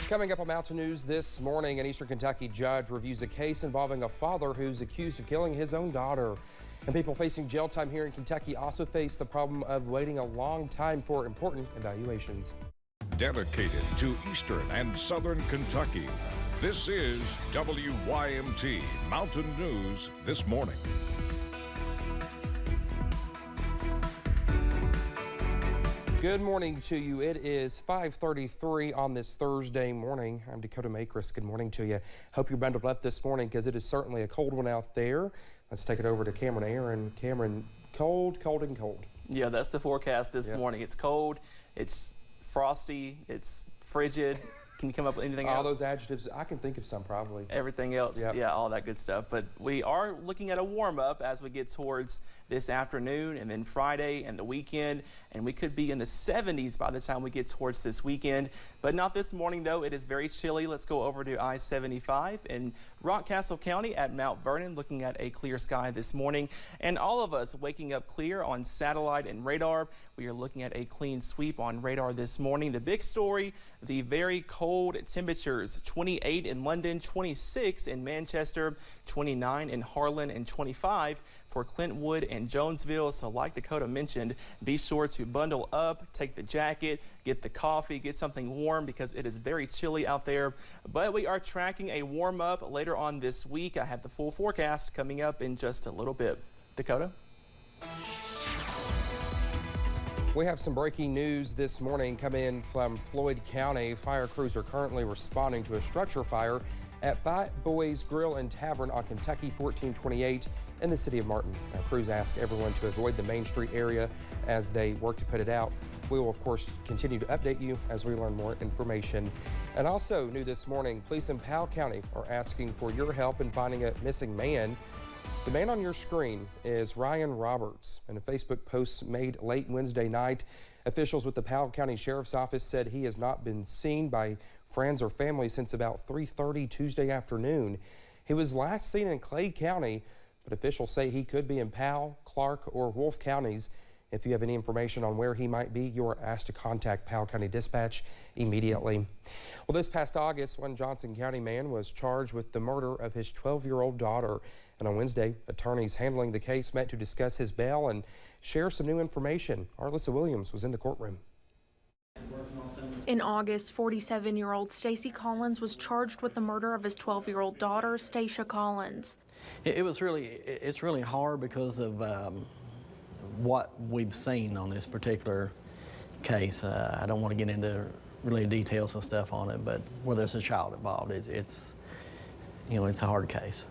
Coming up on Mountain News this morning, an Eastern Kentucky judge reviews a case involving a father who's accused of killing his own daughter. And people facing jail time here in Kentucky also face the problem of waiting a long time for important evaluations. Dedicated to Eastern and Southern Kentucky, this is WYMT Mountain News this morning. Good morning to you. It is 5:33 on this Thursday morning. I'm Dakota Makris. Good morning to you. Hope you're bundled up this morning because it is certainly a cold one out there. Let's take it over to Cameron Aaron. Cameron, cold, cold, and cold. Yeah, that's the forecast this morning. It's cold, it's frosty, it's frigid. Can you come up with anything else? All those adjectives, I can think of some probably. Everything else, yeah, all that good stuff. But we are looking at a warm-up as we get towards this afternoon and then Friday and the weekend. And we could be in the 70s by the time we get towards this weekend. But not this morning, though. It is very chilly. Let's go over to I-75 in Rockcastle County at Mount Vernon, looking at a clear sky this morning. And all of us waking up clear on satellite and radar. We are looking at a clean sweep on radar this morning. The big story, the very cold temperatures, 28 in London, 26 in Manchester, 29 in Harlan, and 25 for Clintwood and Jonesville. So like Dakota mentioned, be sure to bundle up, take the jacket, get the coffee, get something warm because it is very chilly out there. But we are tracking a warm up later on this week. I have the full forecast coming up in just a little bit. Dakota? We have some breaking news this morning coming in from Floyd County. Fire crews are currently responding to a structure fire at Fat Boys Grill and Tavern on Kentucky 1428 in the city of Martin. Now, crews ask everyone to avoid the Main Street area as they work to put it out. We will, of course, continue to update you as we learn more information. And also new this morning, police in Powell County are asking for your help in finding a missing man. The man on your screen is Ryan Roberts. In a Facebook post made late Wednesday night, officials with the Powell County Sheriff's Office said he has not been seen by friends or family since about 3:30 Tuesday afternoon. He was last seen in Clay County, but officials say he could be in Powell, Clark, or Wolfe counties. If you have any information on where he might be, you are asked to contact Powell County Dispatch immediately. Well, this past August, one Johnson County man was charged with the murder of his 12-year-old daughter. And on Wednesday, attorneys handling the case met to discuss his bail and share some new information. Arlissa Williams was in the courtroom. In August, 47-year-old Stacey Collins was charged with the murder of his 12-year-old daughter, Stacey Collins. It's really hard because of what we've seen on this particular case. I don't want to get into really details and stuff on it, but where there's a child involved, it's a hard case.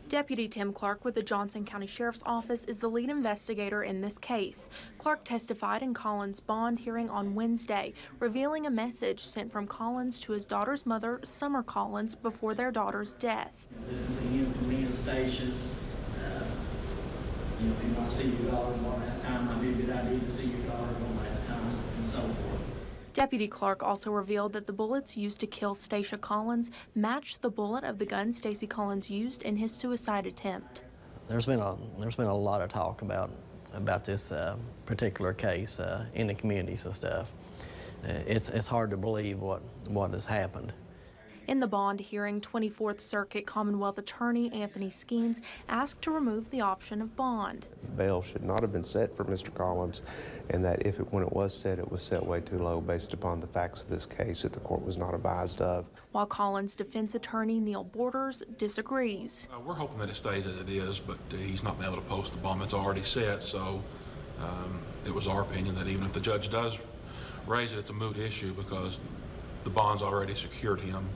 Deputy Tim Clark with the Johnson County Sheriff's Office is the lead investigator in this case. Clark testified in Collins' bond hearing on Wednesday, revealing a message sent from Collins to his daughter's mother, Summer Collins, before their daughter's death. This is a unit for me and Stacia. If you want to see your daughter one last time, it might be a good idea to see your daughter one last time, and so forth. Deputy Clark also revealed that the bullets used to kill Stacey Collins matched the bullet of the gun Stacey Collins used in his suicide attempt. There's been a lot of talk about this particular case in the communities and stuff. It's hard to believe what has happened. In the bond hearing, 24th Circuit Commonwealth Attorney Anthony Skeens asked to remove the option of bond. Bail should not have been set for Mr. Collins, and that when it was set way too low based upon the facts of this case that the court was not advised of. While Collins' defense attorney Neil Borders disagrees. We're hoping that it stays as it is, but he's not been able to post the bond that's already set, so it was our opinion that even if the judge does raise it, it's a moot issue because the bond's already secured him.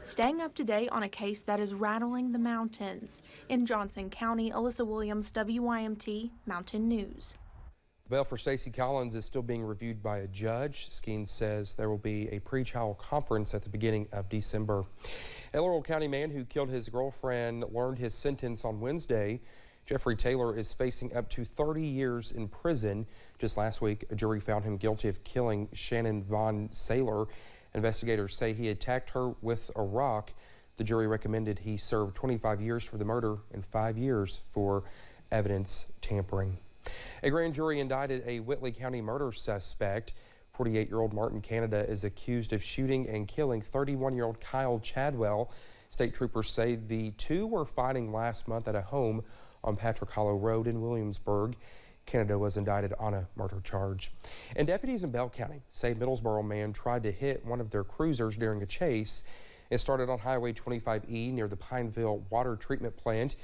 Staying up to date on a case that is rattling the mountains. In Johnson County, Alyssa Williams, WYMT Mountain News. The bail for Stacey Collins is still being reviewed by a judge. Skeens says there will be a pre-trial conference at the beginning of December. A Laurel County man who killed his girlfriend learned his sentence on Wednesday. Jeffrey Taylor is facing up to 30 years in prison. Just last week, a jury found him guilty of killing Shannon Von Saylor. Investigators say he attacked her with a rock. The jury recommended he serve 25 years for the murder and 5 years for evidence tampering. A grand jury indicted a Whitley County murder suspect 48-year-old Martin Canada is accused of shooting and killing 31-year-old Kyle Chadwell. State troopers say the two were fighting last month at a home on Patrick Hollow Road in Williamsburg. Canada was indicted on a murder charge. And deputies in Bell County say Middlesboro man tried to hit one of their cruisers during a chase. It started on Highway 25E near the Pineville water treatment plant.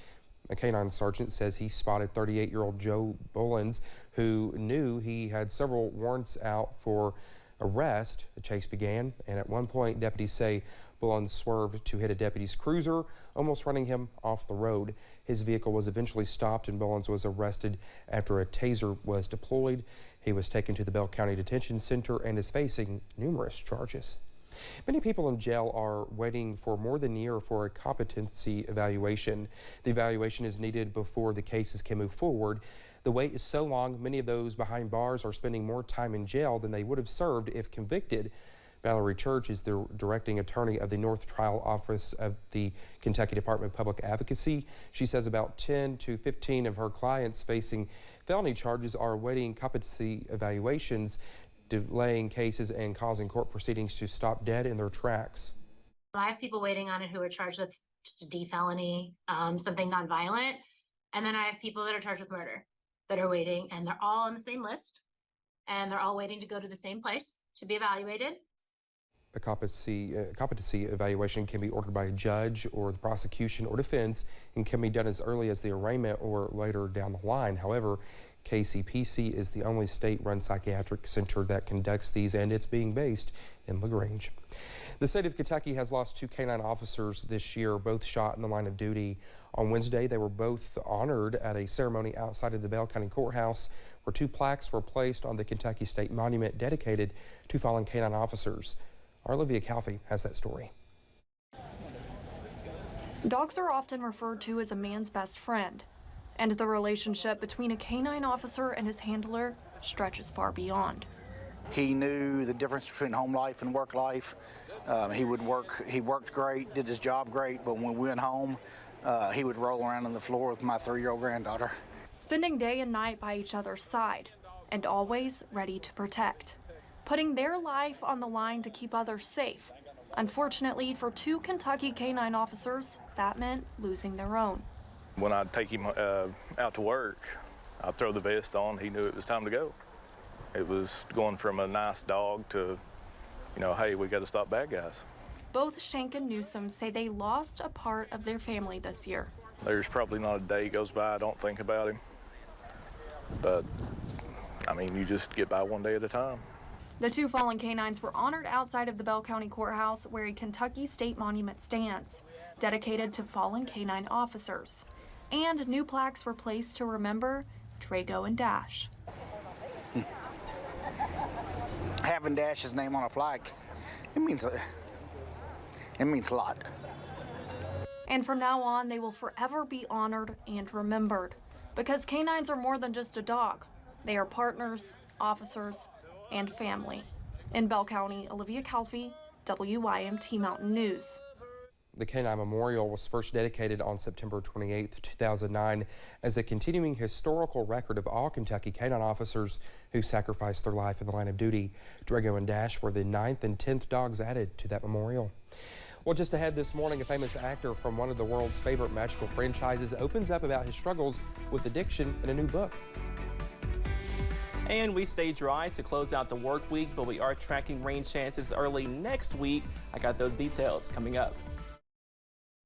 A canine sergeant says he spotted 38-year-old Joe Bullins, who knew he had several warrants out for arrest. The chase began, and at one point, deputies say Bullins swerved to hit a deputy's cruiser, almost running him off the road. His vehicle was eventually stopped, and Bullins was arrested after a taser was deployed. He was taken to the Bell County Detention Center and is facing numerous charges. Many people in jail are waiting for more than a year for a competency evaluation. The evaluation is needed before the cases can move forward. The wait is so long, many of those behind bars are spending more time in jail than they would have served if convicted. Valerie Church is the directing attorney of the North Trial Office of the Kentucky Department of Public Advocacy. She says about 10 to 15 of her clients facing felony charges are awaiting competency evaluations, delaying cases and causing court proceedings to stop dead in their tracks. I have people waiting on it who are charged with just a D felony, something nonviolent. And then I have people that are charged with murder that are waiting, and they're all on the same list, and they're all waiting to go to the same place to be evaluated. A competency evaluation can be ordered by a judge or the prosecution or defense and can be done as early as the arraignment or later down the line. However, KCPC is the only state-run psychiatric center that conducts these, and it's being based in LaGrange. The state of Kentucky has lost 2 canine officers this year, both shot in the line of duty. On Wednesday, they were both honored at a ceremony outside of the Bell County Courthouse, where 2 plaques were placed on the Kentucky State Monument dedicated to fallen canine officers. Olivia Calfy has that story. Dogs are often referred to as a man's best friend, and the relationship between a canine officer and his handler stretches far beyond. He knew the difference between home life and work life. He worked great, did his job great, but when we went home, he would roll around on the floor with my 3-year-old granddaughter. Spending day and night by each other's side, and always ready to protect, putting their life on the line to keep others safe. Unfortunately, for 2 Kentucky canine officers, that meant losing their own. When I'd take him out to work, I'd throw the vest on. He knew it was time to go. It was going from a nice dog to, hey, we got to stop bad guys. Both Shank and Newsom say they lost a part of their family this year. There's probably not a day goes by I don't think about him. But, you just get by one day at a time. The 2 fallen canines were honored outside of the Bell County Courthouse, where a Kentucky State Monument stands, dedicated to fallen canine officers. And new plaques were placed to remember Drago and Dash. Having Dash's name on a plaque, it means a lot. And from now on, they will forever be honored and remembered, because canines are more than just a dog. They are partners, officers, and family. In Bell County, Olivia Calfy, WYMT Mountain News. The Canine Memorial was first dedicated on September 28, 2009 as a continuing historical record of all Kentucky canine officers who sacrificed their life in the line of duty. Drago and Dash were the 9th and 10th dogs added to that memorial. Well, just ahead this morning, a famous actor from one of the world's favorite magical franchises opens up about his struggles with addiction in a new book. And we stay dry to close out the work week, but we are tracking rain chances early next week. I got those details coming up.